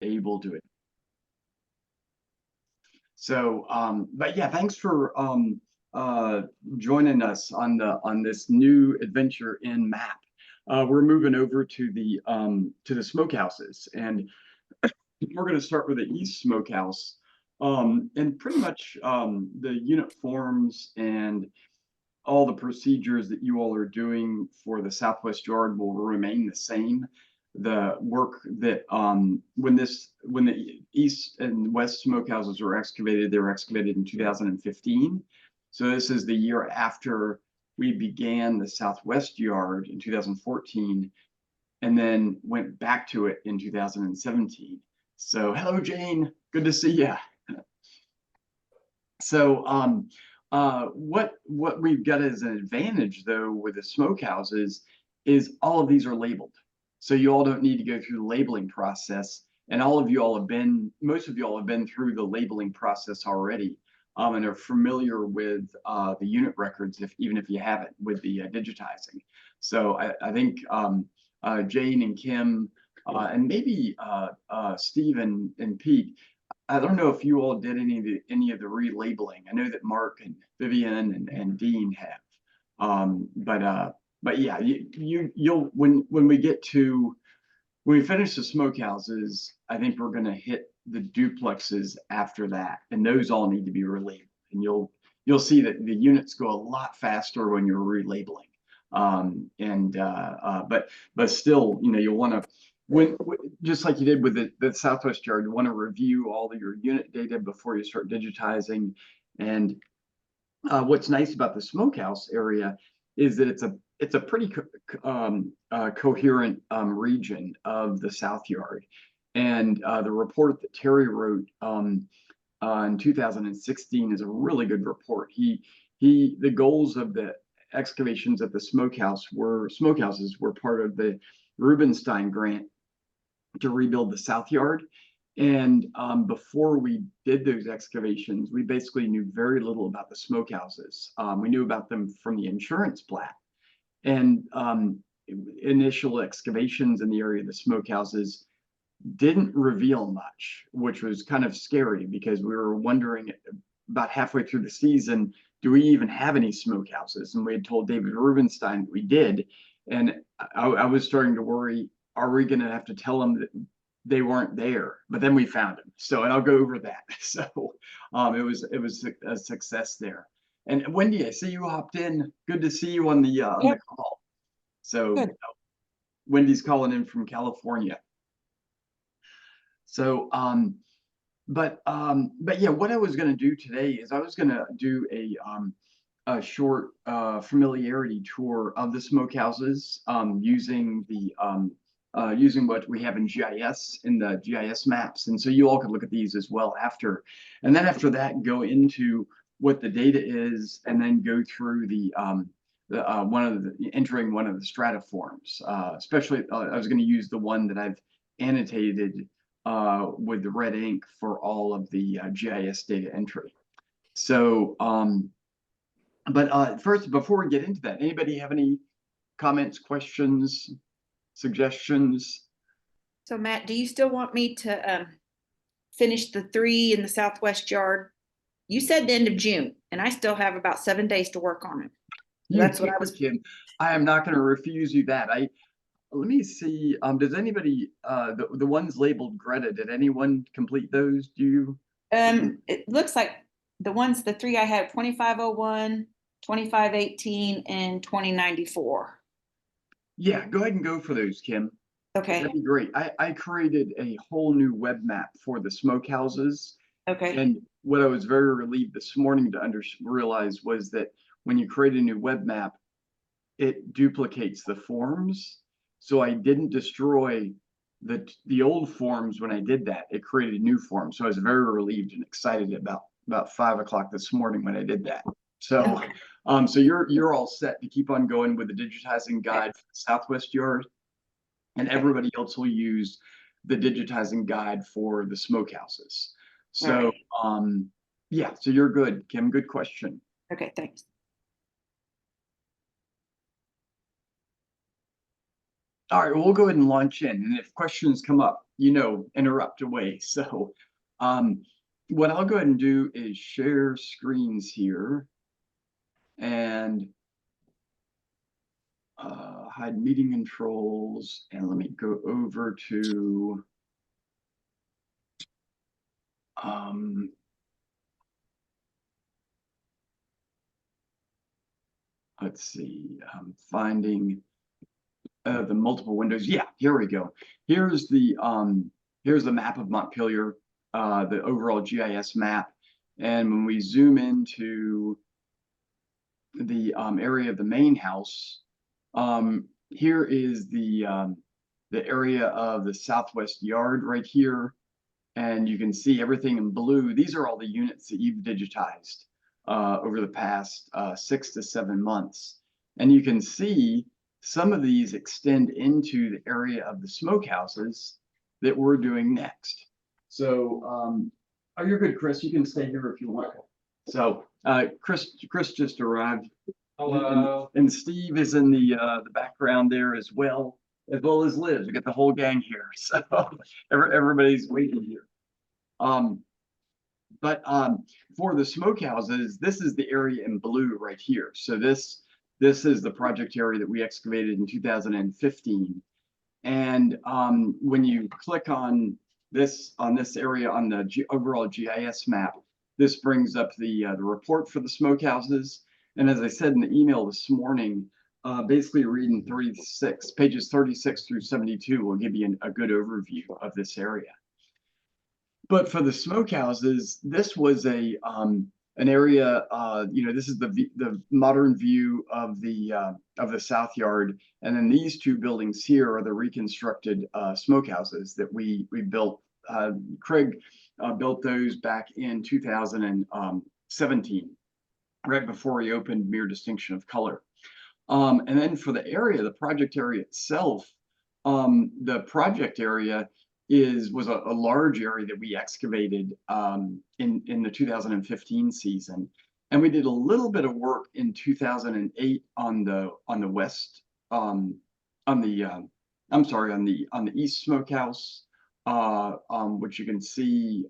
able to. So, but yeah, thanks for joining us on this new adventure in MAAP. We're moving over to the smokehouses, and we're going to start with the East Smokehouse, and pretty much the unit forms and all the procedures that you all are doing for the Southwest Yard will remain the same. The work that when the East and West Smokehouses were excavated, they were excavated in 2015. So this is the year after we began the Southwest Yard in 2014, and then went back to it in 2017. So hello, Jane. Good to see you. So what we've got as an advantage though with the smokehouses is all of these are labeled. So you all don't need to go through the labeling process. And most of you all have been through the labeling process already, and are familiar with the unit records, even if you haven't, with the digitizing. So I think Jane and Kim, and maybe Steve and Pete, I don't know if you all did any of the relabeling. I know that Mark and Vivian and Dean have, but yeah, you'll when we finish the smokehouses, I think we're going to hit the duplexes after that, and those all need to be relabeled. And you'll see that the units go a lot faster when you're relabeling. But still, you'll want to, just like you did with the Southwest Yard, you want to review all of your unit data before you start digitizing. And what's nice about the smokehouse area is that it's a pretty coherent region of the South Yard. And the report that Terry wrote in 2016 is a really good report. The goals of the excavations at the smokehouses were part of the Rubenstein grant to rebuild the South Yard. And before we did those excavations, we basically knew very little about the smokehouses. We knew about them from the insurance plat. And initial excavations in the area of the smokehouses didn't reveal much, which was kind of scary because we were wondering about halfway through the season, do we even have any smokehouses? And we had told David Rubenstein that we did. And I was starting to worry, are we going to have to tell them that they weren't there? But then we found them. So, and I'll go over that. So it was a success there. And Wendy, I see you hopped in. Good to see you on the call. So Wendy's calling in from California. So but yeah, what I was going to do today is I was going to do a short familiarity tour of the smokehouses using using what we have in GIS, in the GIS maps. And so you all could look at these as well after. And then after that, go into what the data is, and then go through entering one of the strata forms. Especially, I was going to use the one that I've annotated with the red ink for all of the GIS data entry. So, but first, before we get into that, anybody have any comments, questions, suggestions? So Matt, do you still want me to finish the 3 in the Southwest Yard? You said the end of June, and I still have about 7 days to work on it. So that's what I was. Kim, I am not going to refuse you that. Let me see. Does anybody the ones labeled Greta? Did anyone complete those? Do you? It looks like the 3 I had: 2501, 2518, and 2094. Yeah, go ahead and go for those, Kim. Okay. That'd be great. I created a whole new web map for the smokehouses. Okay. And what I was very relieved this morning to realize was that when you create a new web map, it duplicates the forms. So I didn't destroy the old forms when I did that. It created new forms. So I was very relieved and excited about 5 o'clock this morning when I did that. So so you're all set to keep on going with the digitizing guide for the Southwest Yard, and everybody else will use the digitizing guide for the smokehouses. So yeah, so you're good, Kim. Good question. Okay, thanks. All right, well, we'll go ahead and launch in. And if questions come up, interrupt away. So what I'll go ahead and do is share screens here and hide meeting controls. And let me go over to let's see, finding the multiple windows. Yeah, here we go. Here's the map of Montpelier, the overall GIS map. And when we zoom into the area of the main house, here is the area of the southwest yard right here. And you can see everything in blue. These are all the units that you've digitized over the past 6 to 7 months. And you can see some of these extend into the area of the smokehouses that we're doing next. So, oh, you're good, Chris. You can stay here if you want. So, Chris just arrived. Hello. And Steve is in the background there as well as Liz. We got the whole gang here. So everybody's waiting here. But for the smokehouses, this is the area in blue right here. So this is the project area that we excavated in 2015. And when you click on this area on the overall GIS map, this brings up the report for the smokehouses. And as I said in the email this morning, basically reading pages 36 through 72 will give you a good overview of this area. But for the smokehouses, this was an area. This is the modern view of the south yard, and then these two buildings here are the reconstructed smokehouses that we built. Craig built those back in 2017, right before he opened Mere Distinction of Color. And then for the area, the project area itself, the project area was a large area that we excavated in the 2015 season, and we did a little bit of work in 2008 on the west on the east smokehouse, which you can see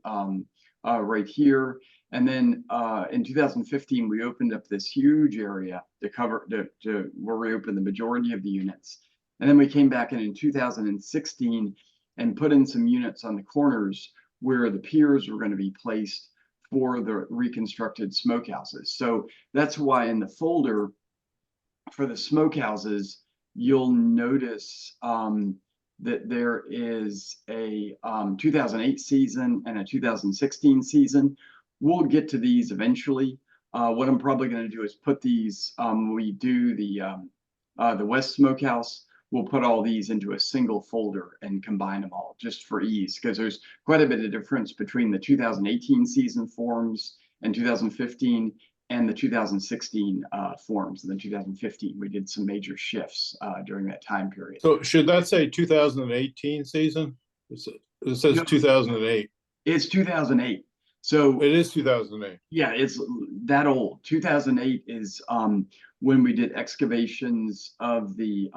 right here. And then in 2015 we opened up this huge area where we opened the majority of the units, and then we came back in 2016 and put in some units on the corners where the piers were going to be placed for the reconstructed smokehouses. So that's why in the folder for the smokehouses, you'll notice that there is a 2008 season and a 2016 season. We'll get to these eventually. What I'm probably going to do is put these, when we do the West Smokehouse, we'll put all these into a single folder and combine them all just for ease, because there's quite a bit of difference between the 2018 season forms and 2015 and the 2016 forms. And then 2015, we did some major shifts during that time period. So should that say 2018 season? It says 2008. It's 2008. So it is 2008. Yeah, it's that old. 2008 is when we did excavations of the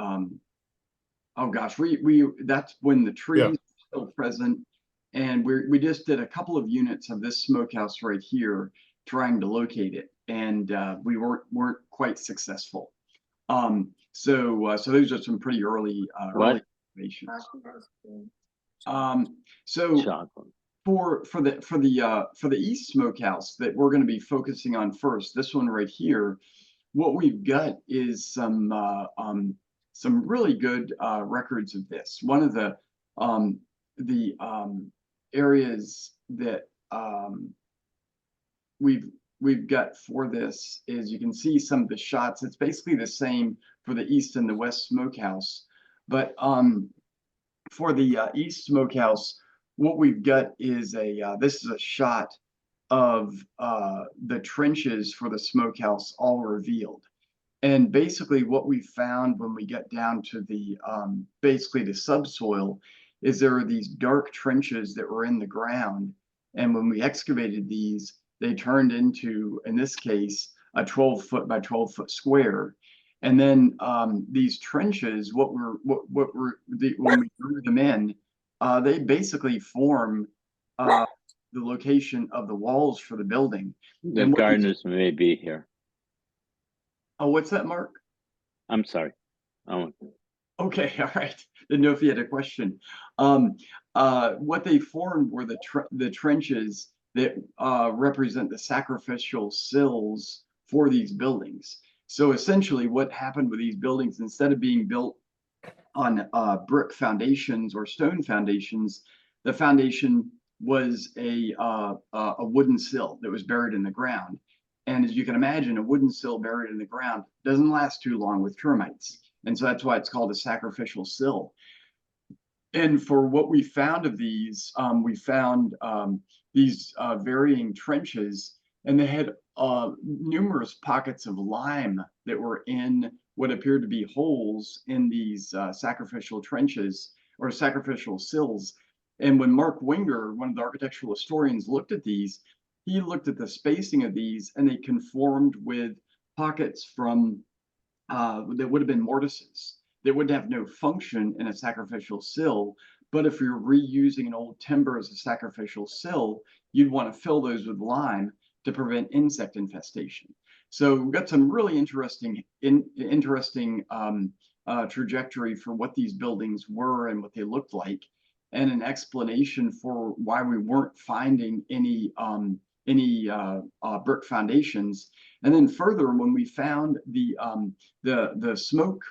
oh gosh, that's when the trees were still present, and we just did a couple of units of this smokehouse right here, trying to locate it, and we weren't quite successful. So those are some pretty early excavations. So for the East Smokehouse that we're going to be focusing on first, this one right here, what we've got is some really good records of this. One of the areas that we've got for this is, you can see some of the shots. It's basically the same for the East and the West Smokehouse, but for the East Smokehouse, what we've got is this is a shot of the trenches for the smokehouse all revealed. And basically what we found when we get down to the basically the subsoil is there are these dark trenches that were in the ground. And when we excavated these, they turned into, in this case, a 12-foot by 12-foot square. And then these trenches, when we drew them in, they basically form the location of the walls for the building. The And what these- gardeners may be here. oh, what's that, Mark? I'm sorry. Oh, Okay, all right. Didn't know if you had a question. What they formed were the trenches that represent the sacrificial sills for these buildings. So essentially, what happened with these buildings, instead of being built on brick foundations or stone foundations, the foundation was a wooden sill that was buried in the ground. And as you can imagine, a wooden sill buried in the ground doesn't last too long with termites. And so that's why it's called a sacrificial sill. And for what we found of these, we found these varying trenches, and they had numerous pockets of lime that were in what appeared to be holes in these sacrificial trenches or sacrificial sills. And when Mark Winger, one of the architectural historians, looked at these, he looked at the spacing of these, and they conformed with pockets from that would have been mortises that would have no function in a sacrificial sill. But if you're reusing an old timber as a sacrificial sill, you'd want to fill those with lime to prevent insect infestation. So we've got some really interesting trajectory for what these buildings were and what they looked like, and an explanation for why we weren't finding any brick foundations. And then further, when we found the smoke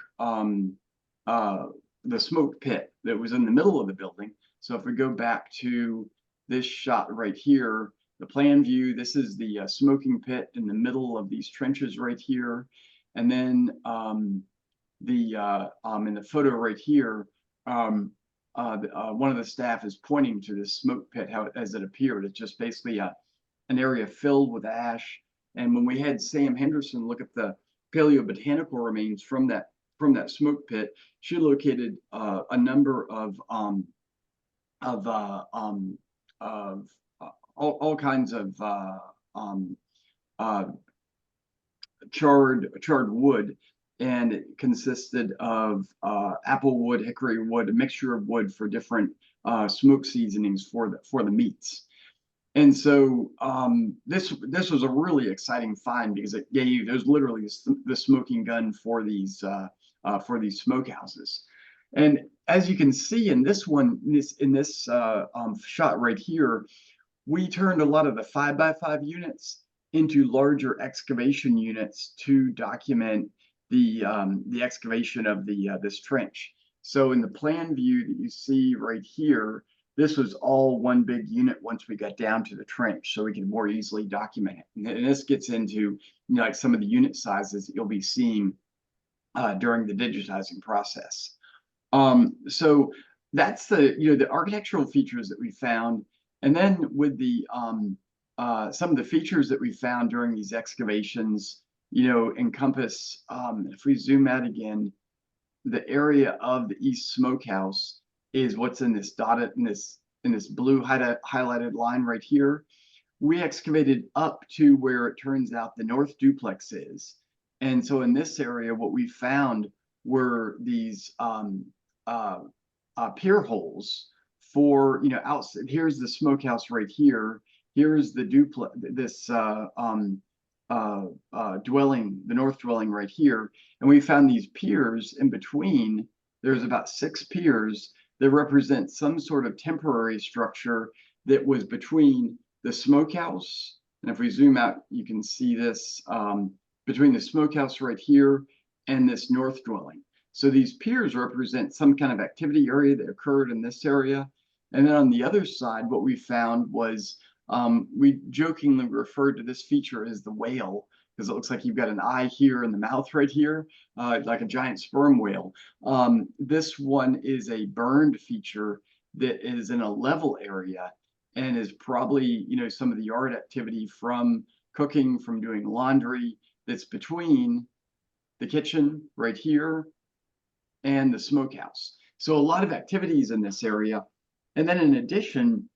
pit that was in the middle of the building. So if we go back to this shot right here, the plan view, this is the smoking pit in the middle of these trenches right here. And then in the photo right here, one of the staff is pointing to this smoke pit, as it appeared. It's just basically an area filled with ash. And when we had Sam Henderson look at the paleobotanical remains from that smoke pit, she located a number of all kinds of charred wood, and it consisted of apple wood, hickory wood, a mixture of wood for different smoke seasonings for the meats. And so this was a really exciting find, because it was literally the smoking gun for these smokehouses. And as you can see in this one, in this shot right here, we turned a lot of the 5x5 units into larger excavation units to document the excavation of this trench. So in the plan view that you see right here, this was all one big unit once we got down to the trench, so we can more easily document it. And this gets into like some of the unit sizes that you'll be seeing during the digitizing process. So that's the architectural features that we found. And then with the some of the features that we found during these excavations, encompass, if we zoom out again, the area of the East Smokehouse is what's in this dotted, in this blue highlighted line right here. We excavated up to where it turns out the North Duplex is. And so in this area, what we found were these pier holes for, outside. Here's the smokehouse right here. Here's the duplex, this dwelling, the north dwelling right here. And we found these piers in between. There's about 6 piers that represent some sort of temporary structure that was between the smokehouse. And if we zoom out, you can see this between the smokehouse right here and this north dwelling. So these piers represent some kind of activity area that occurred in this area. And then on the other side, what we found was, we jokingly referred to this feature as the whale, because it looks like you've got an eye here and the mouth right here, like a giant sperm whale. This one is a burned feature that is in a level area, and is probably, some of the yard activity from cooking, from doing laundry, that's between the kitchen right here and the smokehouse. So a lot of activities in this area. And then in addition,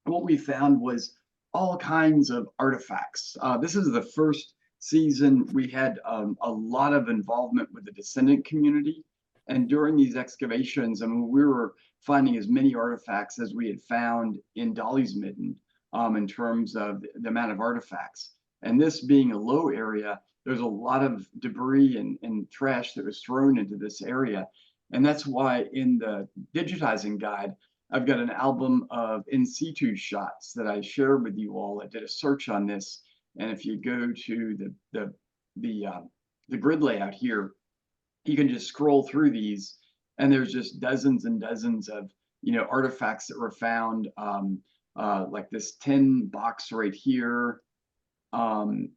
what we found was all kinds of artifacts. This is the first season we had a lot of involvement with the descendant community. And during these excavations, we were finding as many artifacts as we had found in Dolly's Midden in terms of the amount of artifacts. And this being a low area, there's a lot of debris and trash that was thrown into this area. And that's why in the digitizing guide, I've got an album of in situ shots that I shared with you all. I did a search on this. And if you go to the grid layout here, you can just scroll through these, and there's just dozens and dozens of artifacts that were found, like this tin box right here,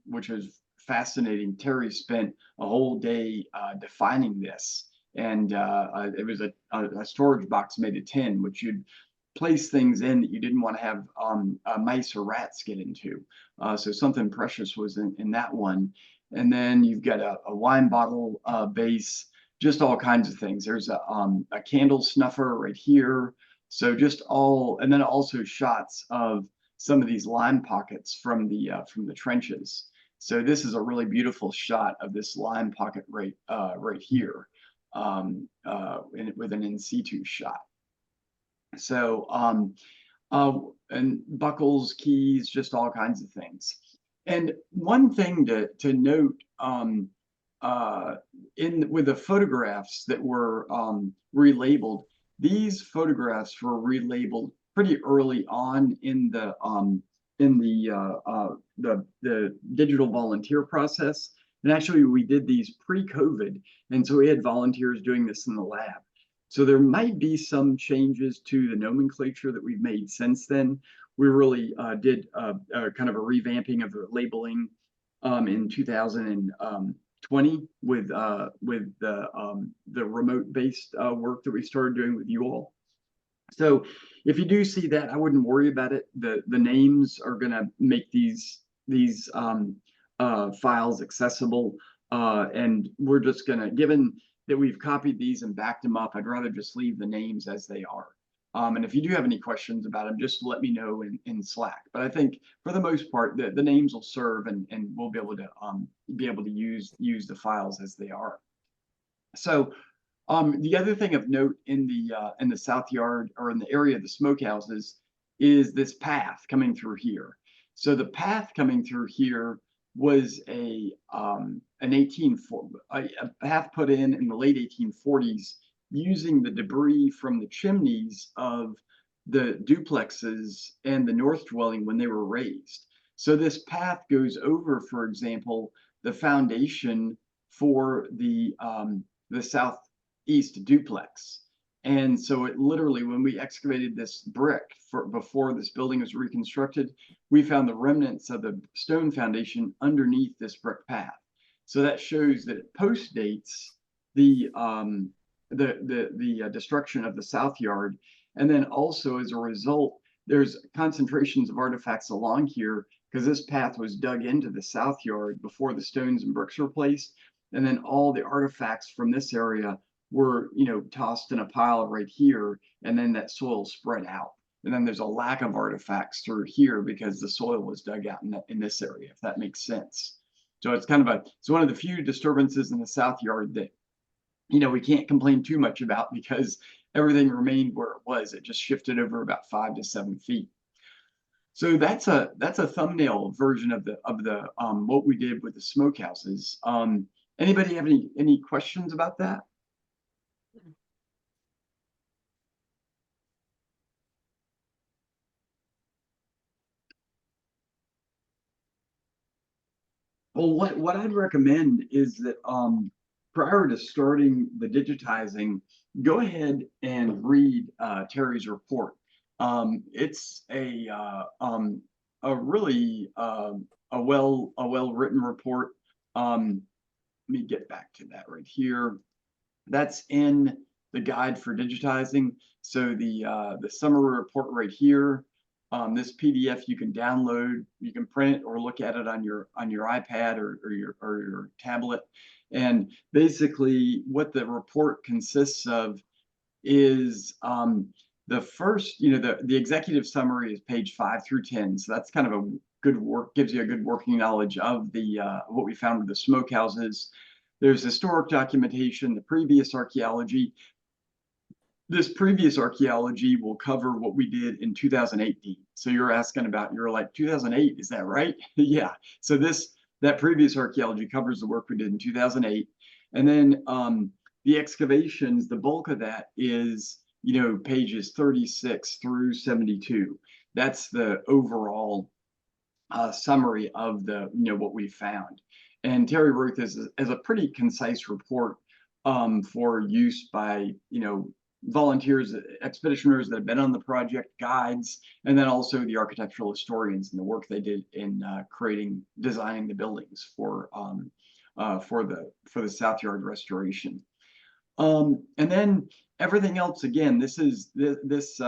which was fascinating. Terry spent a whole day defining this, and it was a storage box made of tin, which you'd place things in that you didn't want to have mice or rats get into. So something precious was in that one. And then you've got a wine bottle base, just all kinds of things. There's a candle snuffer right here. So just all, and then also shots of some of these lime pockets from the trenches. So this is a really beautiful shot of this lime pocket right here, with an in situ shot. So and buckles, keys, just all kinds of things. And one thing to note with the photographs that were relabeled, these photographs were relabeled pretty early on in the digital volunteer process. And actually, we did these pre-COVID, and so we had volunteers doing this in the lab. So there might be some changes to the nomenclature that we've made since then. We really did kind of a revamping of the labeling in 2020 with the remote-based work that we started doing with you all. So if you do see that, I wouldn't worry about it. The names are going to make these files accessible, and we're just going to, given that we've copied these and backed them up, I'd rather just leave the names as they are. And if you do have any questions about them, just let me know in Slack. But I think for the most part, the names will serve, and we'll be able to use the files as they are. So the other thing of note in the South Yard, or in the area of the Smokehouses, is this path coming through here. So the path coming through here was a path put in the late 1840s using the debris from the chimneys of the duplexes and the north dwelling when they were raised. So this path goes over, for example, the foundation for the southeast duplex. And so it literally, when we excavated this brick before this building was reconstructed, we found the remnants of the stone foundation underneath this brick path. So that shows that it postdates the destruction of the South Yard. And then also, as a result, there's concentrations of artifacts along here because this path was dug into the South Yard before the stones and bricks were placed. And then all the artifacts from this area were, tossed in a pile right here, and then that soil spread out. And then there's a lack of artifacts through here because the soil was dug out in this area, if that makes sense. So it's kind of it's one of the few disturbances in the South Yard that, we can't complain too much about because everything remained where it was. It just shifted over about 5 to 7 feet. So that's a thumbnail version of the what we did with the smokehouses. Anybody have any questions about that? Well, what I'd recommend is that prior to starting the digitizing, go ahead and read Terry's report. It's a really a well written report. Let me get back to that right here. That's in the guide for digitizing. So the summary report right here. This PDF you can download, you can print it or look at it on your iPad or your tablet. And basically what the report consists of is the first, the executive summary is page 5 through 10. So that's kind of a good gives you a good working knowledge of the what we found with the smokehouses. There's historic documentation, the previous archaeology. this previous archaeology will cover what we did in 2018. So you're asking about, you're like, 2008, is that right? Yeah. So that previous archaeology covers the work we did in 2008. And then the excavations, the bulk of that is, pages 36 through 72. That's the overall summary of what we found. And Terry wrote this as a pretty concise report for use by, volunteers, expeditioners that have been on the project, guides, and then also the architectural historians and the work they did in designing the buildings for the South Yard restoration. And then everything else, again, this is this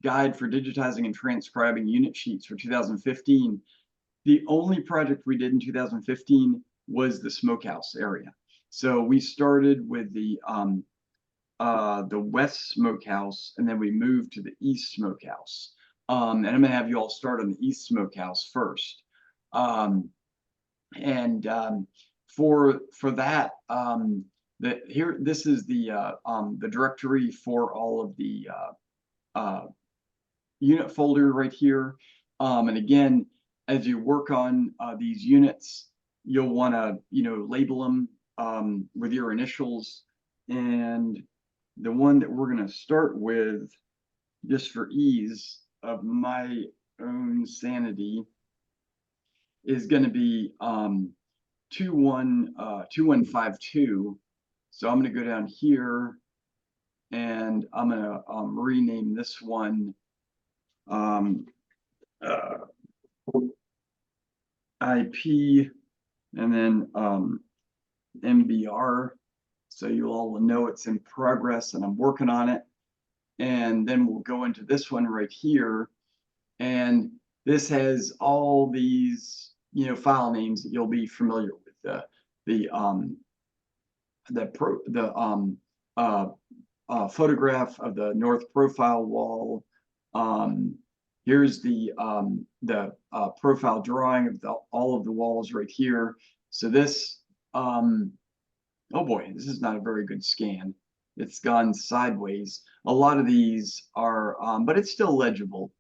guide for digitizing and transcribing unit sheets for 2015. The only project we did in 2015 was the Smokehouse area. So we started with the West Smokehouse, and then we moved to the East Smokehouse. And I'm gonna have you all start on the East Smokehouse first. For that, this is the directory for all of the unit folder right here. And again, as you work on these units, you'll want to label them with your initials. And the one that we're going to start with, just for ease of my own sanity, is going to be 2152. So I'm going to go down here and I'm going to rename this one IP and then MBR. So you all will know it's in progress and I'm working on it. And then we'll go into this one right here. And this has all these, file names that you'll be familiar with. The photograph of the north profile wall. Here's the profile drawing of all of the walls right here. So this, oh boy, this is not a very good scan. It's gone sideways. A lot of these are, but it's still legible.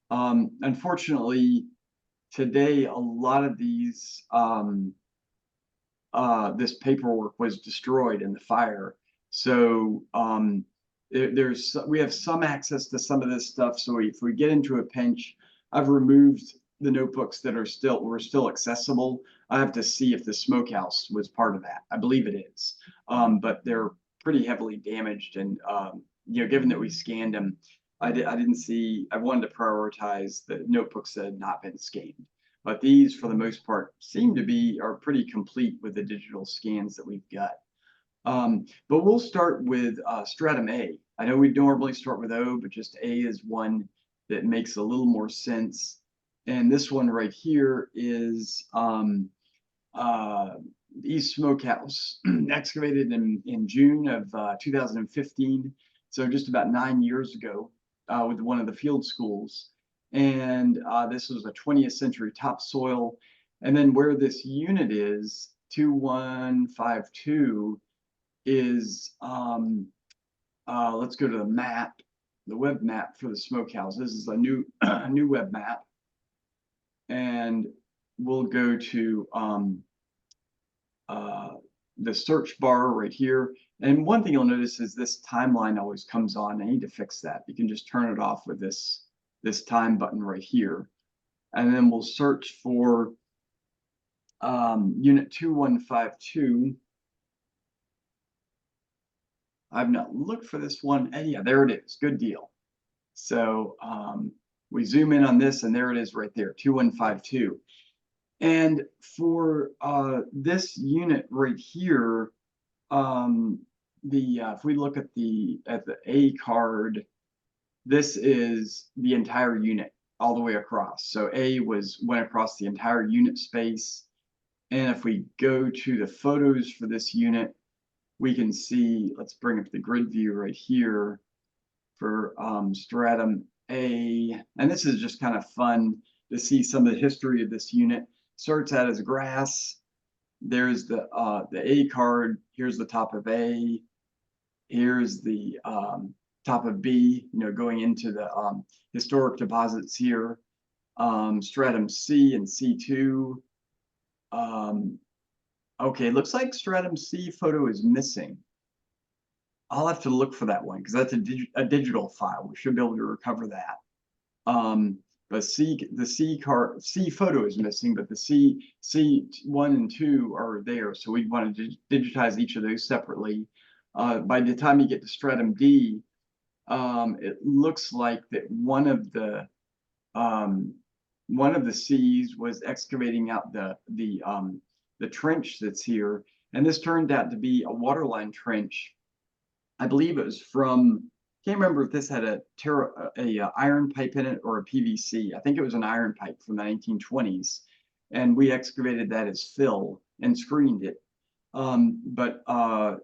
Unfortunately, today, a lot of these, this paperwork was destroyed in the fire. So we have some access to some of this stuff. So if we get into a pinch, I've removed the notebooks that were still accessible. I have to see if the Smokehouse was part of that. I believe it is, but they're pretty heavily damaged. And given that we scanned them, I didn't see. I wanted to prioritize the notebooks that had not been scanned. But these, for the most part, are pretty complete with the digital scans that we've got. But we'll start with stratum A. I know we normally start with O, but just A is one that makes a little more sense. And this one right here is East Smokehouse, excavated in June of 2015. So just about 9 years ago with one of the field schools. And this was a 20th century topsoil. And then where this unit is, 2152, is, let's go to the map, the web map for the Smokehouse. This is a new web map. And we'll go to the search bar right here. And one thing you'll notice is this timeline always comes on. I need to fix that. You can just turn it off with this time button right here. And then we'll search for unit 2152. I've not looked for this one. And yeah, there it is. Good deal. So we zoom in on this and there it is right there, 2152. And for this unit right here, if we look at the A card, this is the entire unit all the way across. So A went across the entire unit space. And if we go to the photos for this unit, we can see, let's bring up the grid view right here for stratum A. And this is just kind of fun to see some of the history of this unit. Starts out as grass. There's the A card. Here's the top of A. Here's the top of B, going into the historic deposits here. Stratum C and C2. Okay, looks like stratum C photo is missing. I'll have to look for that one because that's a digital file. We should be able to recover that. But the C photo is missing, but the C1 and 2 are there. So we want to digitize each of those separately. By the time you get to stratum D, it looks like that one of the C's was excavating out the trench that's here, and this turned out to be a waterline trench. I believe it was from, can't remember if this had a iron pipe in it or a PVC. I think it was an iron pipe from the 1920s, and we excavated that as fill and screened it. I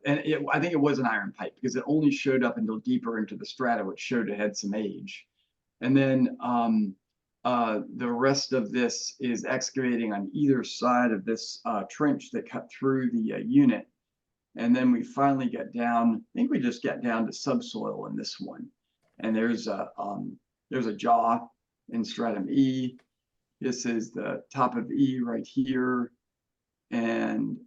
think it was an iron pipe because it only showed up until deeper into the strata, which showed it had some age. And then the rest of this is excavating on either side of this trench that cut through the unit. And then we finally got down, I think we just got down to subsoil in this one. And there's a jaw in stratum E. This is the top of E right here. And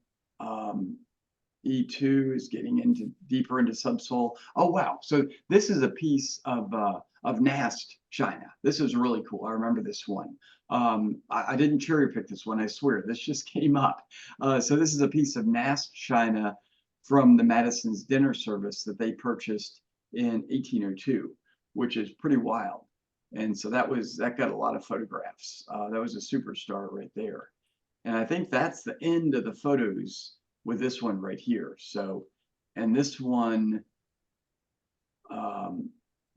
E2 is getting deeper into subsoil. Oh, wow. So this is a piece of Nast China. This is really cool. I remember this one. I didn't cherry pick this one, I swear. This just came up. So this is a piece of Nast China from the Madison's dinner service that they purchased in 1802, which is pretty wild. And so that got a lot of photographs. That was a superstar right there. And I think that's the end of the photos with this one right here. So, and this one,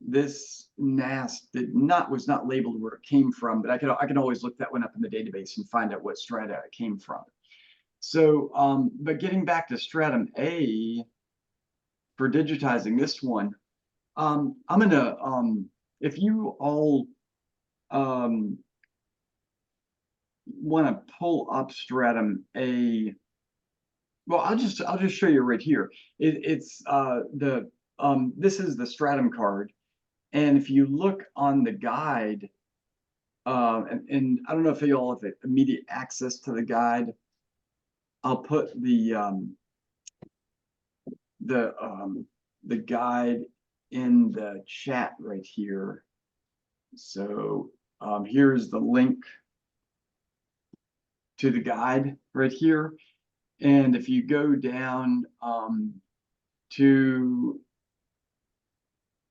this NAS was not labeled where it came from, but I can always look that one up in the database and find out what strata it came from. So, but getting back to stratum A for digitizing this one, I'm gonna if you all want to pull up stratum A, well, I'll just show you right here. This is the stratum card, and if you look on the guide, and I don't know if you all have immediate access to the guide. I'll put the guide in the chat right here. So here's the link to the guide right here. And if you go down to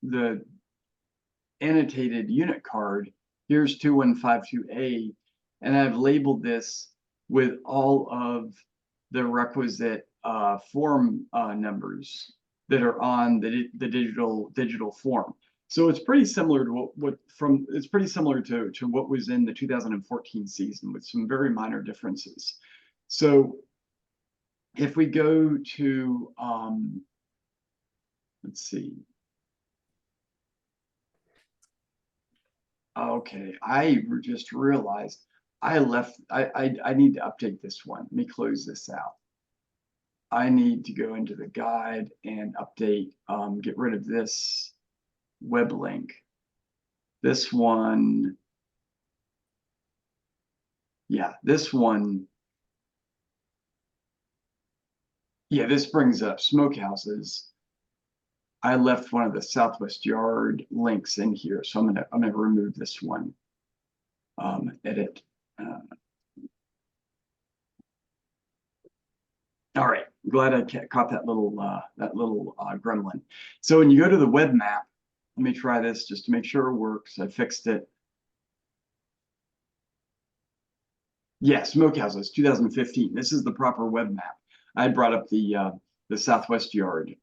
the annotated unit card, here's 2152A, and I've labeled this with all of the requisite form numbers that are on the digital form. So it's pretty similar to it's pretty similar to what was in the 2014 season with some very minor differences. So if we go to let's see. Okay, I just realized I need to update this one. Let me close this out. I need to go into the guide and update, get rid of this web link. This one, yeah, this one, yeah, this brings up Smokehouses. I left one of the Southwest Yard links in here, so I'm gonna remove this one. Edit. All right, glad I caught that little gremlin. So when you go to the web map, let me try this just to make sure it works. I fixed it. Yeah, Smokehouses 2015. This is the proper web map. I brought up the Southwest Yard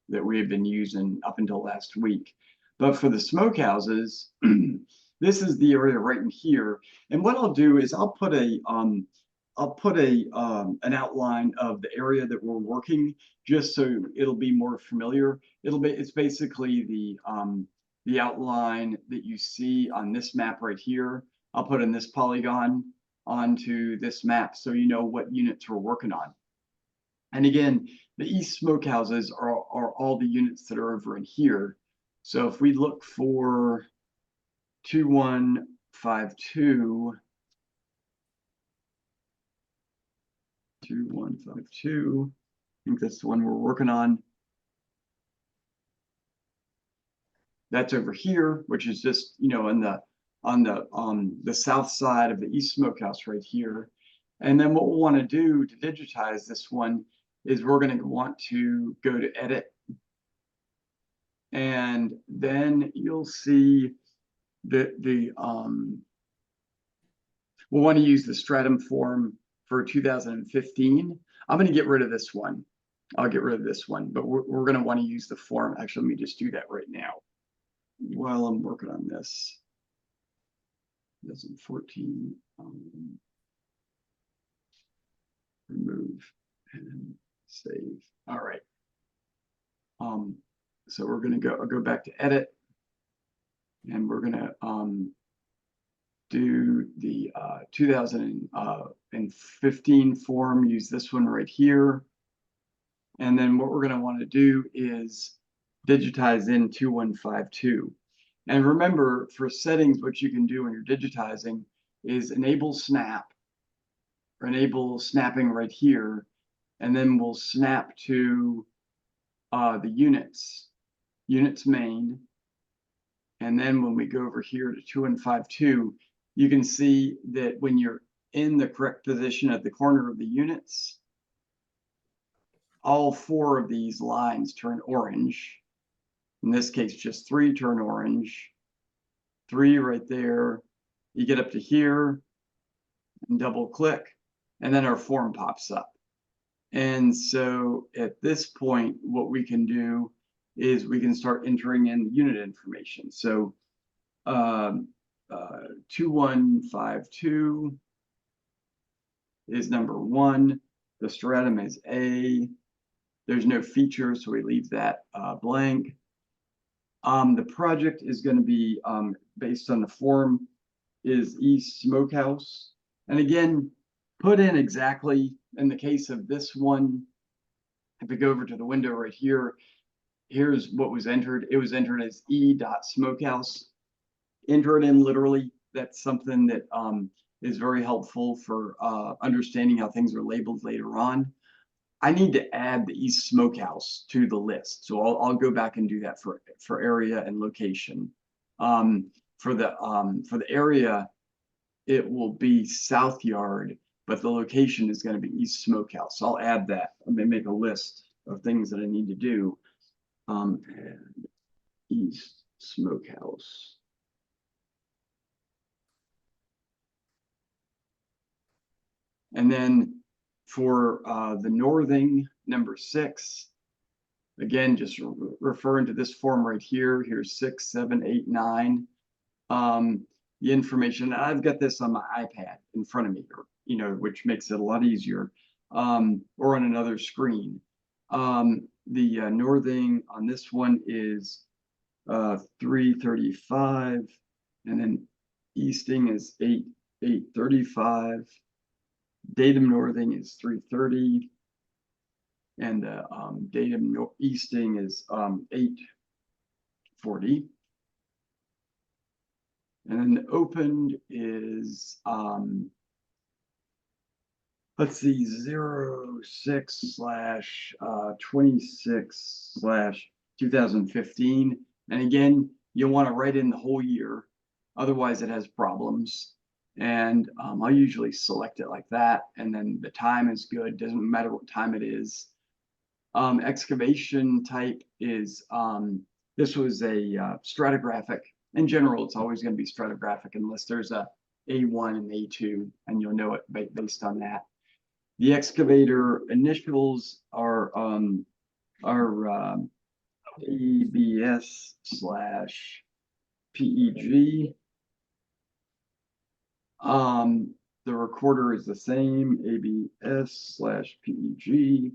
that we have been using up until last week. But for the Smokehouses, this is the area right in here. And what I'll do is I'll put an outline of the area that we're working, just so it'll be more familiar. It's basically the outline that you see on this map right here. I'll put in this polygon onto this map so you know what units we're working on. And again, the East Smokehouses are all the units that are over in here. So if we look for 2152, 2152, I think that's the one we're working on. That's over here, which is just, you know, on the south side of the East Smokehouse right here. And then what we'll want to do to digitize this one is we're going to want to go to edit. And then you'll see that we'll want to use the stratum form for 2015. I'm going to get rid of this one. I'll get rid of this one, but we're going to want to use the form. Actually, let me just do that right now while I'm working on this. 2014, remove and save. All right. So we're going to go back to edit, and we're going to do the 2015 form, use this one right here. And then what we're going to want to do is digitize in 2152. And remember, for settings, what you can do when you're digitizing is enable snap, or enable snapping right here, and then we'll snap to the units main. And then when we go over here to 2152, you can see that when you're in the correct position at the corner of the units, all 4 of these lines turn orange. In this case, just 3 turn orange. 3 right there. You get up to here and double click, and then our form pops up. And so at this point, what we can do is we can start entering in the unit information. So 2152 is number 1. The stratum is A. There's no feature, so we leave that blank. The project is going to be based on the form is East Smokehouse. And again, put in exactly, in the case of this one, if we go over to the window right here, here's what was entered. It was entered as E.Smokehouse. Enter it in literally. That's something that is very helpful for understanding how things are labeled later on. I need to add the East Smokehouse to the list, so I'll go back and do that for area and location. For the area, it will be South Yard, but the location is going to be East Smokehouse. So I'll add that. I'm going to make a list of things that I need to do. And East Smokehouse. And then for the northing, number 6, again, just referring to this form right here. Here's 6, 7, 8, 9. The information, I've got this on my iPad in front of me, or, you know, which makes it a lot easier, or on another screen. The northing on this one is 335, and then easting is 835. Datum northing is 330, and datum easting is 840. And then the opened is let's see, 06/26/2015. And again, you'll want to write in the whole year, otherwise it has problems. And I'll usually select it like that, and then the time is good, doesn't matter what time it is. Excavation type is this was a stratigraphic. In general, it's always going to be stratigraphic unless there's a A1 and A2, and you'll know it based on that. The excavator initials are ABS/PEG. The recorder is the same, ABS/PEG.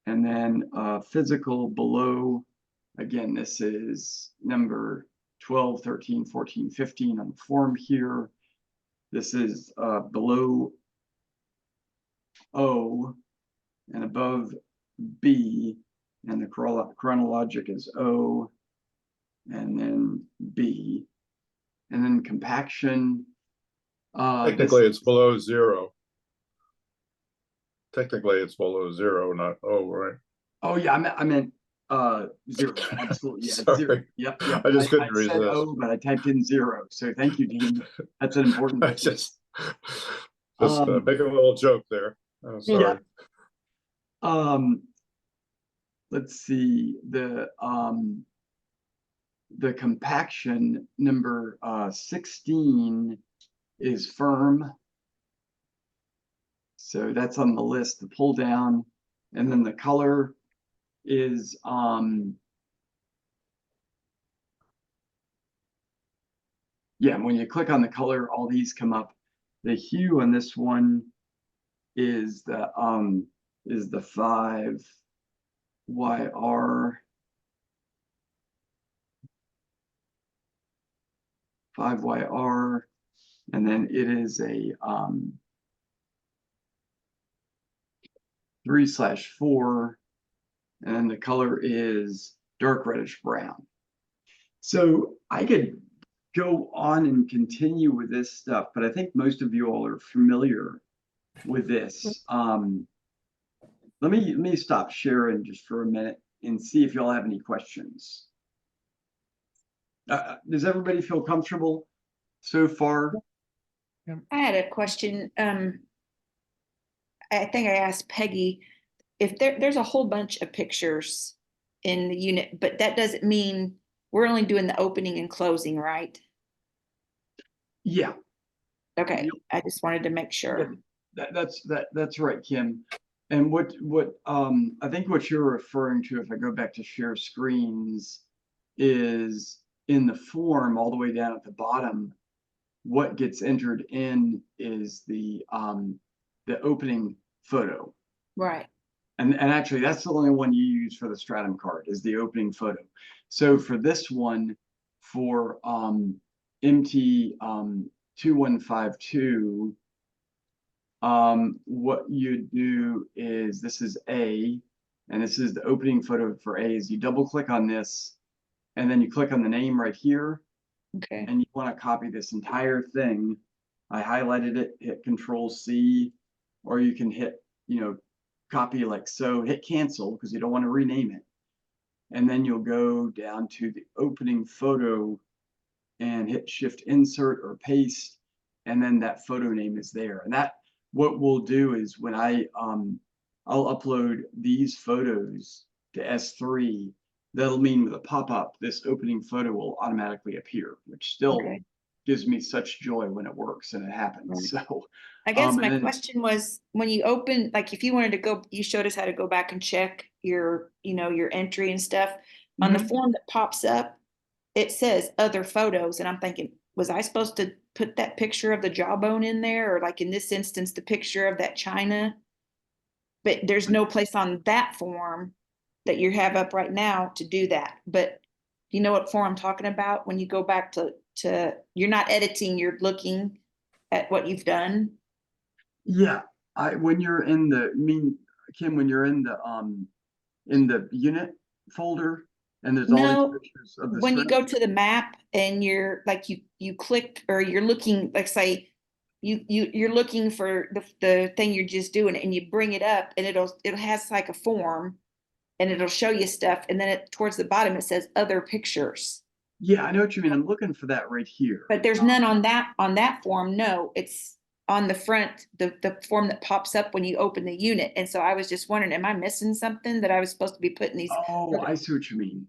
And then physical below, again, this is number 12, 13, 14, 15 on the form here. This is below O and above B and the chronologic is O, and then B, and then compaction. Technically, it's below 0. Technically, it's below 0, not O, right? Oh yeah, I meant 0. Absolutely, yeah, it's 0. Sorry. Yep. I just couldn't I said resist. O, but I typed in 0. So thank you, Dean. That's an important I difference. just make a little joke there. Oh, sorry. Yeah. Let's see, the compaction number 16 is firm. So that's on the list, the pull down. And then the color is yeah, when you click on the color, all these come up. The hue on this one is the 5YR. 5YR, and then it is a 3/4, and then the color is dark reddish brown. So I could go on and continue with this stuff, but I think most of you all are familiar with this. Let me stop sharing just for a minute and see if y'all have any questions. Does everybody feel comfortable so far? I had a question. I think I asked Peggy if there's a whole bunch of pictures in the unit, but that doesn't mean we're only doing the opening and closing, right? Yeah. Okay, Yep. I just wanted to make sure. That's right, Kim. And what I think what you're referring to, if I go back to share screens, is in the form all the way down at the bottom. What gets entered in is the opening photo. Right. And actually, that's the only one you use for the Stratum card is the opening photo. So for this one, for MT 2152, what you do is this is A, and this is the opening photo for A. Is you double click on this, and then you click on the name right here, Okay. and you want to copy this entire thing. I highlighted it, hit Control C, or you can hit, copy like so, hit cancel because you don't want to rename it. And then you'll go down to the opening photo and hit Shift Insert or Paste, and then that photo name is there. And that what we'll do is when I'll upload these photos to S3, that'll mean with a pop-up, this opening photo will automatically appear, which still gives me such joy when it works and it happens. Right. So I guess my question was when you open, like if you wanted to go, you showed us how to go back and check your, your entry and stuff. On the form that pops up, it says other photos. And I'm thinking, was I supposed to put that picture of the jawbone in there? Or like in this instance, the picture of that china? But there's no place on that form that you have up right now to do that. But you know what form I'm talking about? When you go back to you're not editing, you're looking at what you've done. yeah, when you're in the Kim, when you're in the unit folder and there's all these pictures of the when you shrimp. go to the map and you're like you click or you're looking, like say you're looking for the thing you're just doing and you bring it up and it has like a form and it'll show you stuff and then towards the bottom it says other pictures. Yeah, I know what you mean. I'm looking for that right here. But there's none on that form. No, it's on the front, the form that pops up when you open the unit. And so I was just wondering, am I missing something that I was supposed to be putting these? Oh, I see what you mean.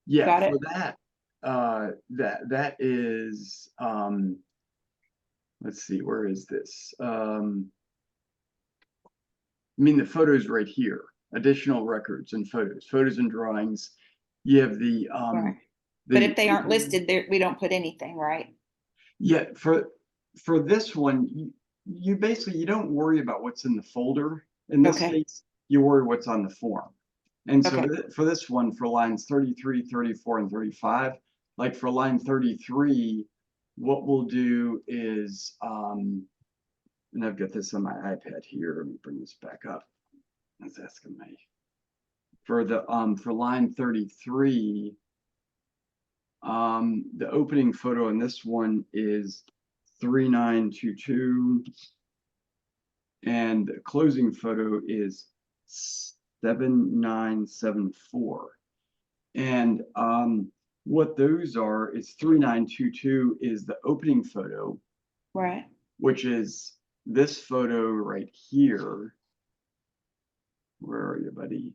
Yeah, Got it. for that, that is let's see, where is this? I mean the photos right here, additional records and photos and drawings. You have the Right. But if they aren't listed there, we don't put anything, right? Yeah, for this one, you basically you don't worry about what's in the folder. In this case, you worry what's on the form. And so for this one, for lines 33, 34, and 35, like for line 33, what we'll do is, and I've got this on my iPad here. Let me bring this back up. Let's ask my for line 33, the opening photo in this one is 3922, and the closing photo is 7974. And what those are is 3922 is the opening photo, Right. which is this photo right here. Where are you, buddy?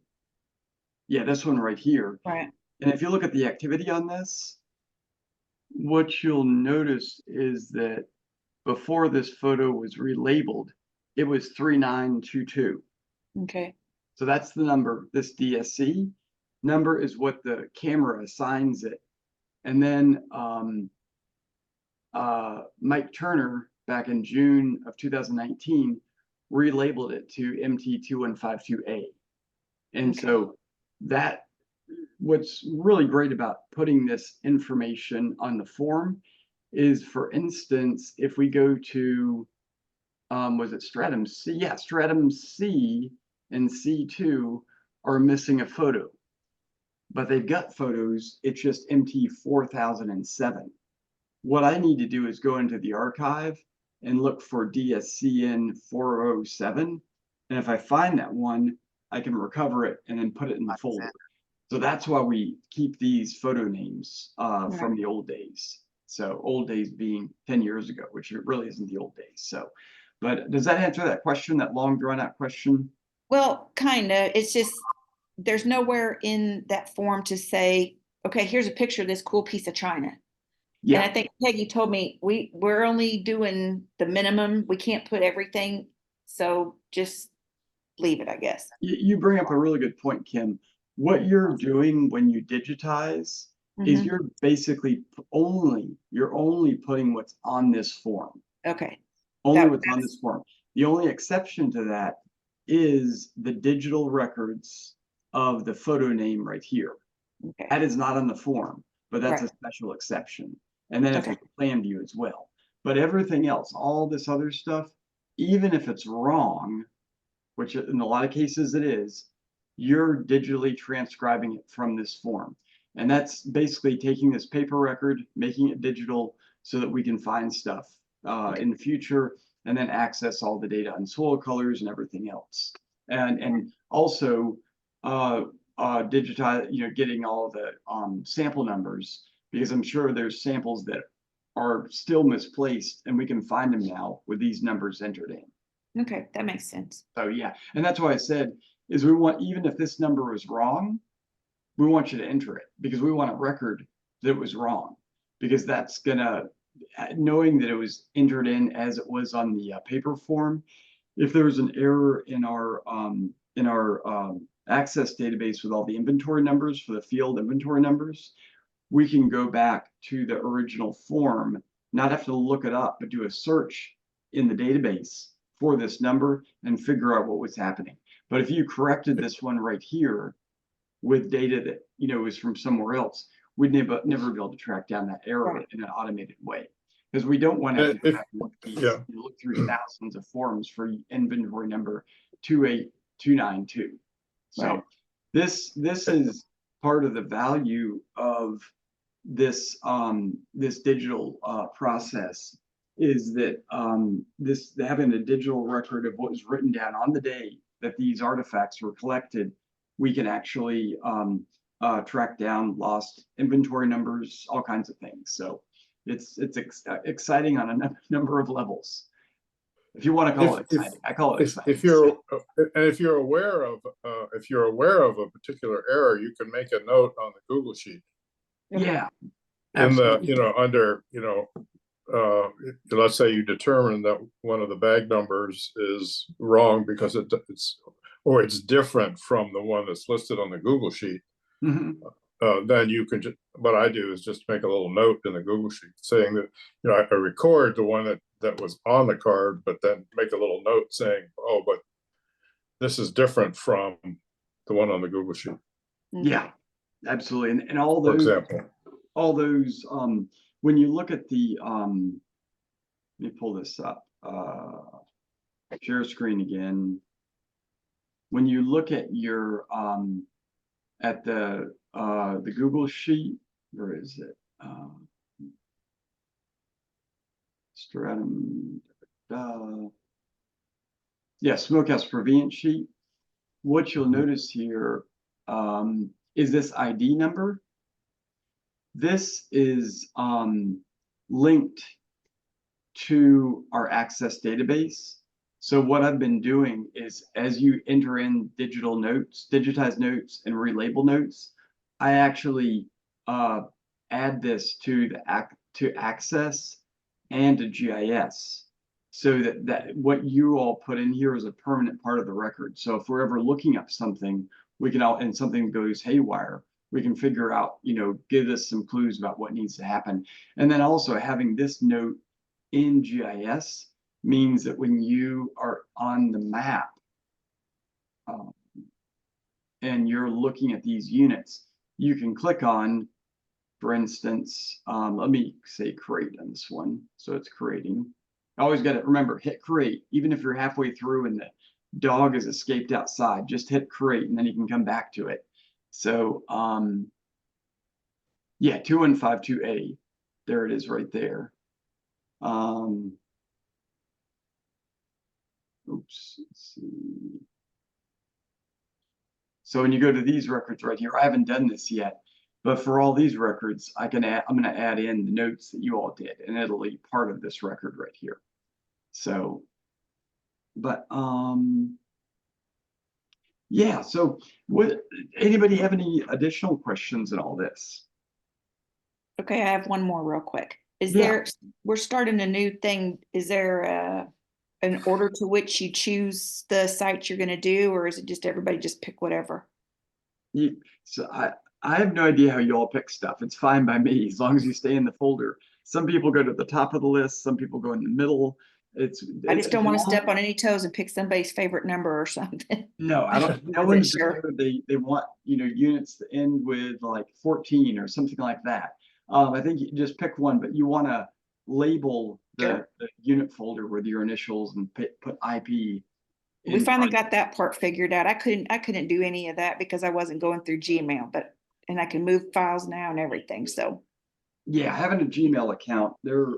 Yeah, this one right here. Right. And if you look at the activity on this, what you'll notice is that before this photo was relabeled, it was 3922. Okay. So that's the number. This DSC number is what the camera assigns it. And then Mike Turner, back in June of 2019, relabeled it to MT2152A. And Okay. so what's really great about putting this information on the form is, for instance, if we go to, was it Stratum C? Yeah, Stratum C and C2 are missing a photo, but they've got photos. It's just MT4007. What I need to do is go into the archive and look for DSCN 407. And if I find that one, I can recover it and then put it in the folder. So that's why we keep these photo names from the old days. So old days being 10 years ago, which it really isn't the old days. So, but does that answer that question, that long drawn out question? Well, kind of. It's just there's nowhere in that form to say, okay, here's a picture of this cool piece of china. And I Yeah, think Peggy told me we're only doing the minimum. We can't put everything. So just leave it, I guess. you bring up a really good point, Kim. What you're doing when you digitize is Mhm. you're basically you're only putting what's on this form. Okay. Only That, what's on this form. The only exception to that is the digital records of the photo name right here. okay. That is not on the form, but that's a Right. special exception. And then if Okay. it's a plan view as well. But everything else, all this other stuff, even if it's wrong, which in a lot of cases it is, you're digitally transcribing it from this form. And that's basically taking this paper record, making it digital so that we can find stuff Okay. in the future, and then access all the data on soil colors and everything else. And also digitize, getting all the sample numbers, because I'm sure there's samples that are still misplaced, and we can find them now with these numbers entered in. Okay. That makes sense. So yeah, and that's why I said is we want, even if this number is wrong, we want you to enter it, because we want a record that it was wrong, because that's gonna, knowing that it was entered in as it was on the paper form. If there was an error in our access database with all the inventory numbers for the field inventory numbers, we can go back to the original form, not have to look it up, but do a search in the database for this number and figure out what was happening. But if you corrected this one right here with data that was from somewhere else, we'd never be able to track down that error Right. in an automated way, because we don't want to have to go If, back and yeah, look through thousands of forms for inventory number 28292. So Right. this is part of the value of this this digital process, is that this having a digital record of what was written down on the day that these artifacts were collected. We can actually track down lost inventory numbers, all kinds of things. So it's exciting on a number of levels. If you want to call it exciting, I call it exciting. if you're and if you're aware of a particular error, you can make a note on the Google sheet Okay. Yeah, in the absolutely. under let's say you determine that one of the bag numbers is wrong because it's different from the one that's listed on the Google sheet. Mhm. Then you can just, what I do is just make a little note in the Google sheet saying that, I record the one that was on the card, but then make a little note saying, oh, but this is different from the one on the Google sheet, Okay. Yeah, absolutely. And for example. all those, when you look at the, let me pull this up, share screen again. When you look at your at the Google sheet. Where is it? Stratum. Yeah, Smokehouse Previant sheet. What you'll notice here is this ID number. This is linked to our Access database. So what I've been doing is, as you enter in digital notes, digitized notes, and relabel notes, I actually add this to Access and to GIS, so that what you all put in here is a permanent part of the record. So if we're ever looking up something, we can and something goes haywire, we can figure out, give us some clues about what needs to happen. And then also having this note in GIS means that when you are on the map and you're looking at these units, you can click on, for instance, let me say create on this one. So it's creating. I always got to remember, hit create. Even if you're halfway through and the dog has escaped outside, just hit create and then you can come back to it. So yeah, 2152A, there it is right there. Oops, let's see. So when you go to these records right here, I haven't done this yet, but for all these records, I'm going to add in the notes that you all did, and it'll be part of this record right here. So, but yeah. So, anybody have any additional questions in all this? Okay, I have one more real quick. Yeah. We're starting a new thing. Is there an order to which you choose the sites you're going to do, or is it just everybody just pick whatever? So I have no idea how you all pick stuff. It's fine by me as long as you stay in the folder. Some people go to the top of the list. Some people go in the middle. I just don't want to step on any toes and pick somebody's favorite number or something. No, I don't. No Wasn't one's sure. declared they want units to end with like 14 or something like that. I think you just pick one, but you want to label the unit folder with your initials and put IP. We finally got that part figured out. I couldn't do any of that because I wasn't going through Gmail, and I can move files now and everything. So yeah, having a Gmail account, they're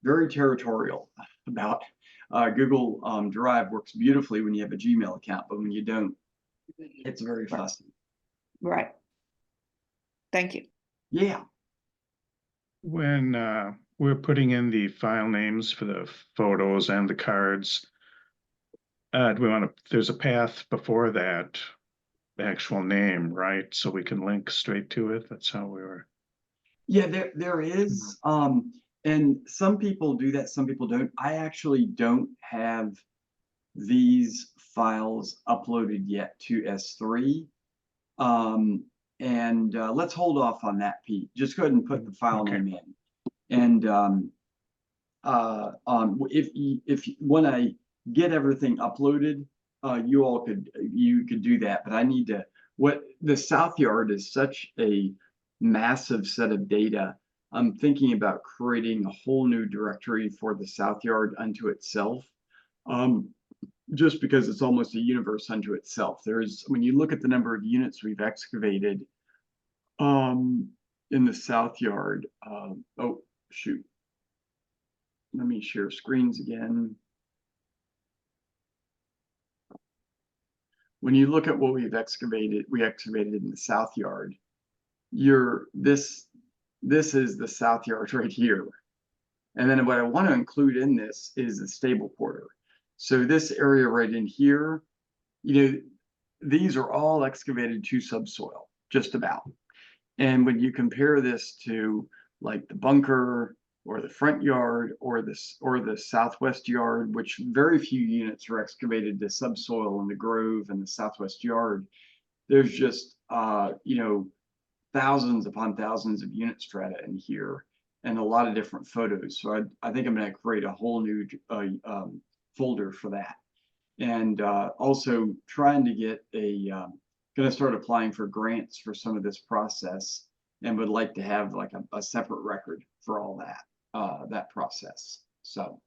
very territorial about Google Drive works beautifully when you have a Gmail account, but when you don't, it's very fussy. right. Thank you. Yeah. When we're putting in the file names for the photos and the cards, there's a path before that actual name, right? So we can link straight to it. That's how we were. Yeah, there is. And some people do that, some people don't. I actually don't have these files uploaded yet to S3. And let's hold off on that, Pete. Just go ahead and put the file name in. And if when I get everything uploaded, you could do that. But I need to. What the South Yard is such a massive set of data. I'm thinking about creating a whole new directory for the South Yard unto itself. Just because it's almost a universe unto itself. When you look at the number of units we've excavated in the South Yard, oh shoot. Let me share screens again. When you look at what we excavated in the South Yard, this is the South Yard right here. And then what I want to include in this is the stable quarter. So this area right in here, these are all excavated to subsoil, just about. And when you compare this to like the bunker or the front yard or the southwest yard, which very few units are excavated to subsoil in the Grove and the southwest yard, there's just thousands upon thousands of unit strata in here and a lot of different photos. So I think I'm going to create a whole new folder for that. And also trying to get going to start applying for grants for some of this process, and would like to have like a separate record for all that process. So,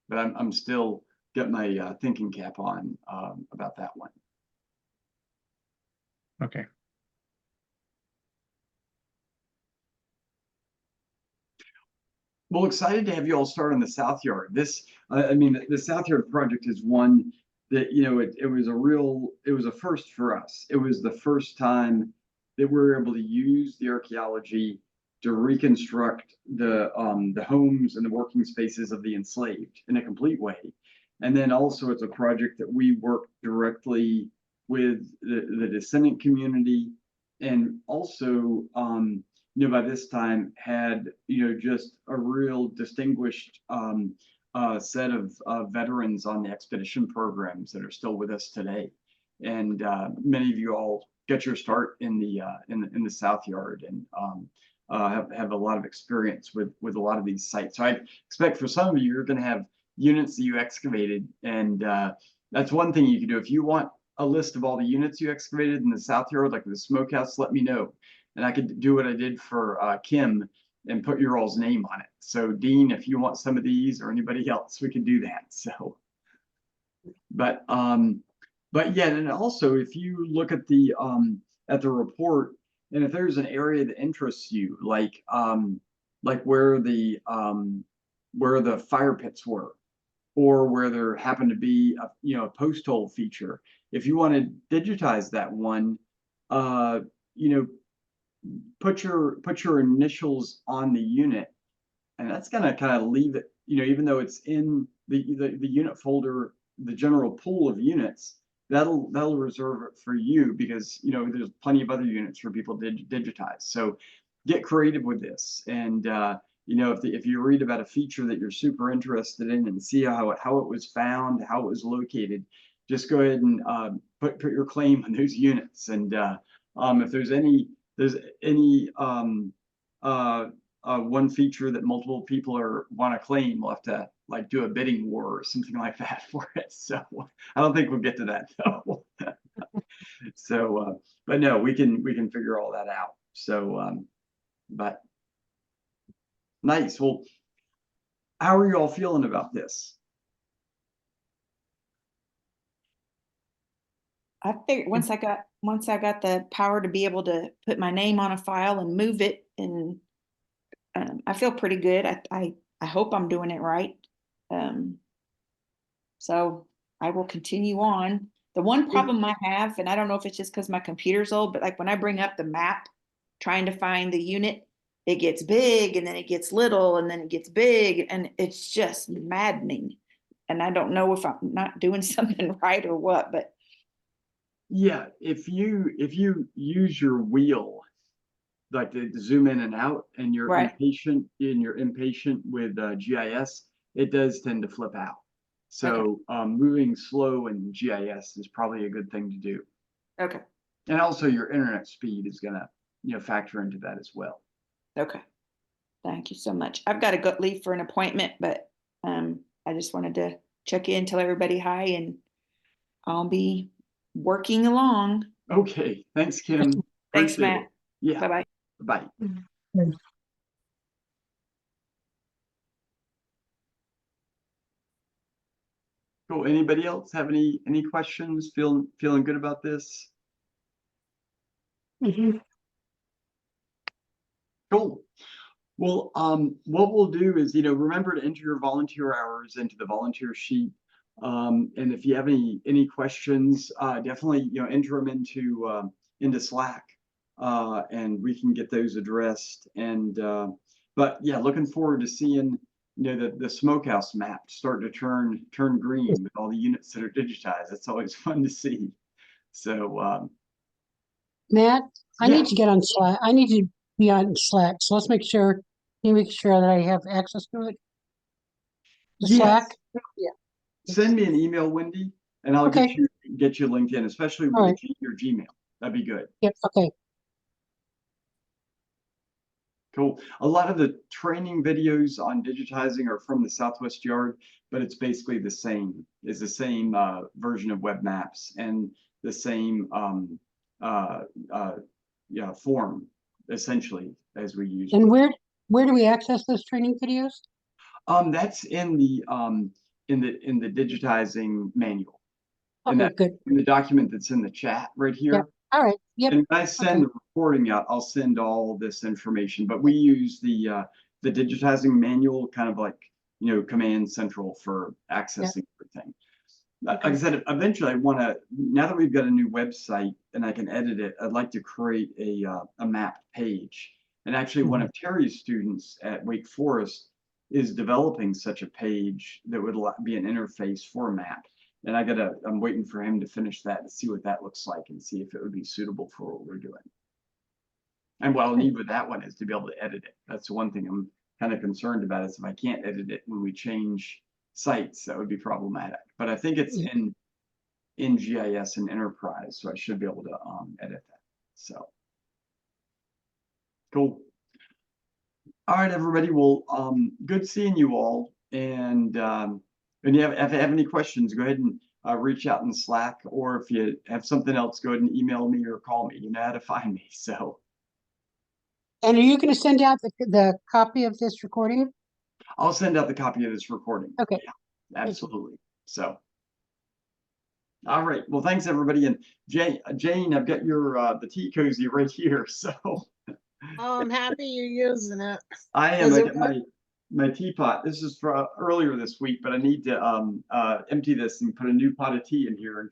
but I'm still got my thinking cap on about that one. Okay. Well, excited to have you all start on the South Yard. I mean, the South Yard project is one that, it was it was a first for us. It was the first time that we were able to use the archaeology to reconstruct the homes and the working spaces of the enslaved in a complete way. And then also it's a project that we work directly with the descendant community, and also by this time had just a real distinguished set of veterans on the expedition programs that are still with us today, and many of you all get your start in the South Yard, and have a lot of experience with a lot of these sites. So I expect for some of you, you're going to have units that you excavated, and that's one thing you can do if you want a list of all the units you excavated in the South Yard, like the Smokehouse. Let me know, and I could do what I did for Kim and put your all's name on it. So Dean, if you want some of these, or anybody else, we can do that. So, but yeah, and also if you look at the report, and if there's an area that interests you, like where the fire pits were, or where there happened to be a post hole feature, if you want to digitize that one, put your initials on the unit, and that's gonna kind of leave it, even though it's in the unit folder, the general pool of units, that'll reserve it for you, because there's plenty of other units for people to digitize. So get creative with this, and if you read about a feature that you're super interested in and see how it was found, how it was located, just go ahead and put your claim on those units. And if there's any one feature that multiple people want to claim, we'll have to do a bidding war or something like that for it. So I don't think we'll get to that though. So but no, we can figure all that out. So but nice. Well, how are you all feeling about this? I figured once I got the power to be able to put my name on a file and move it, and I feel pretty good. I hope I'm doing it right. So I will continue on. The one problem I have, and I don't know if it's just because my computer's old, but like when I bring up the map, trying to find the unit, it gets big and then it gets little and then it gets big, and it's just maddening. And I don't know if I'm not doing something right or what, but Yeah, if you use your wheel, like to zoom in and out, and you're right. impatient with GIS, it does tend to flip out. So moving slow in GIS is probably a good thing to do. Okay. And also your internet speed is gonna factor into that as well. Okay. Thank you so much. I've got to go leave for an appointment, but I just wanted to check in, tell everybody hi, and I'll be working along. Okay, thanks, Kim. Thanks, Appreciate Matt. it. Yeah. Bye-bye. Bye. Cool. Anybody else have any questions? Feeling good about this? Cool. Well, what we'll do is, remember to enter your volunteer hours into the volunteer sheet. And if you have any questions, definitely, enter them into Slack, and we can get those addressed. And but yeah, looking forward to seeing, the Smokehouse map start to turn green with all the units that are digitized. That's always fun to see. So Matt, I yeah. need to get on Slack. I need to be on Slack. So let's make sure that I have access to it. The Yes. Slack. Yeah. Send me an email, Wendy, and I'll Okay. get you linked in, especially with All right. your Gmail. That'd be good. Yep. Okay. Cool. A lot of the training videos on digitizing are from the Southwest Yard, but it's basically the same. It's the same version of web maps and the same form essentially as we use. And where do we access those training videos? That's in the digitizing manual. Okay, good. In the document that's in the chat right here. Yep. All right, yep, And when I send the reporting out, I'll send all this information, but we use the digitizing manual, kind of like, command central for accessing everything. Like I said, eventually I want to, now that we've got a new website and I can edit it, I'd like to create a MAAP page. And actually one of Terry's students at Wake Forest is developing such a page that would be an interface for MAAP. And I'm waiting for him to finish that to see what that looks like and see if it would be suitable for what we're doing. And what I'll need with that one is to be able to edit it. That's one thing I'm kind of concerned about, is if I can't edit it when we change sites, that would be problematic. But I think it's in GIS and Enterprise, so I should be able to edit that. So cool. All right, everybody. Well, good seeing you all. And if you have any questions, go ahead and reach out in Slack, or if you have something else, go ahead and email me or call me. You know how to find me. So. and are you gonna send out the copy of this recording? I'll send out the copy of this recording. Okay. Yeah, absolutely. So. All right. Well, thanks everybody. And Jane, I've got your the tea cozy right here. So. Oh, I'm happy you're using it. I am. Does I it got my teapot. This is for earlier this week, but I need to empty this and put a new pot of tea in here and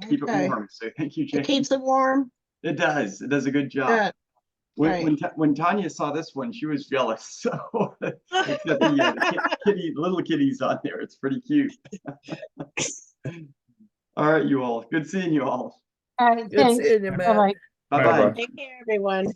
keep it Okay. warm. So thank you, Jane. It keeps it warm. It does. It does a good job. Good. When Tanya saw this one, she was jealous. So it's got the little kitties on there. It's pretty cute. All right, you all. Good seeing you all. All right, Good thanks. seeing you, Matt. Bye-bye. Bye bye. Bye-bye. Take care, everyone.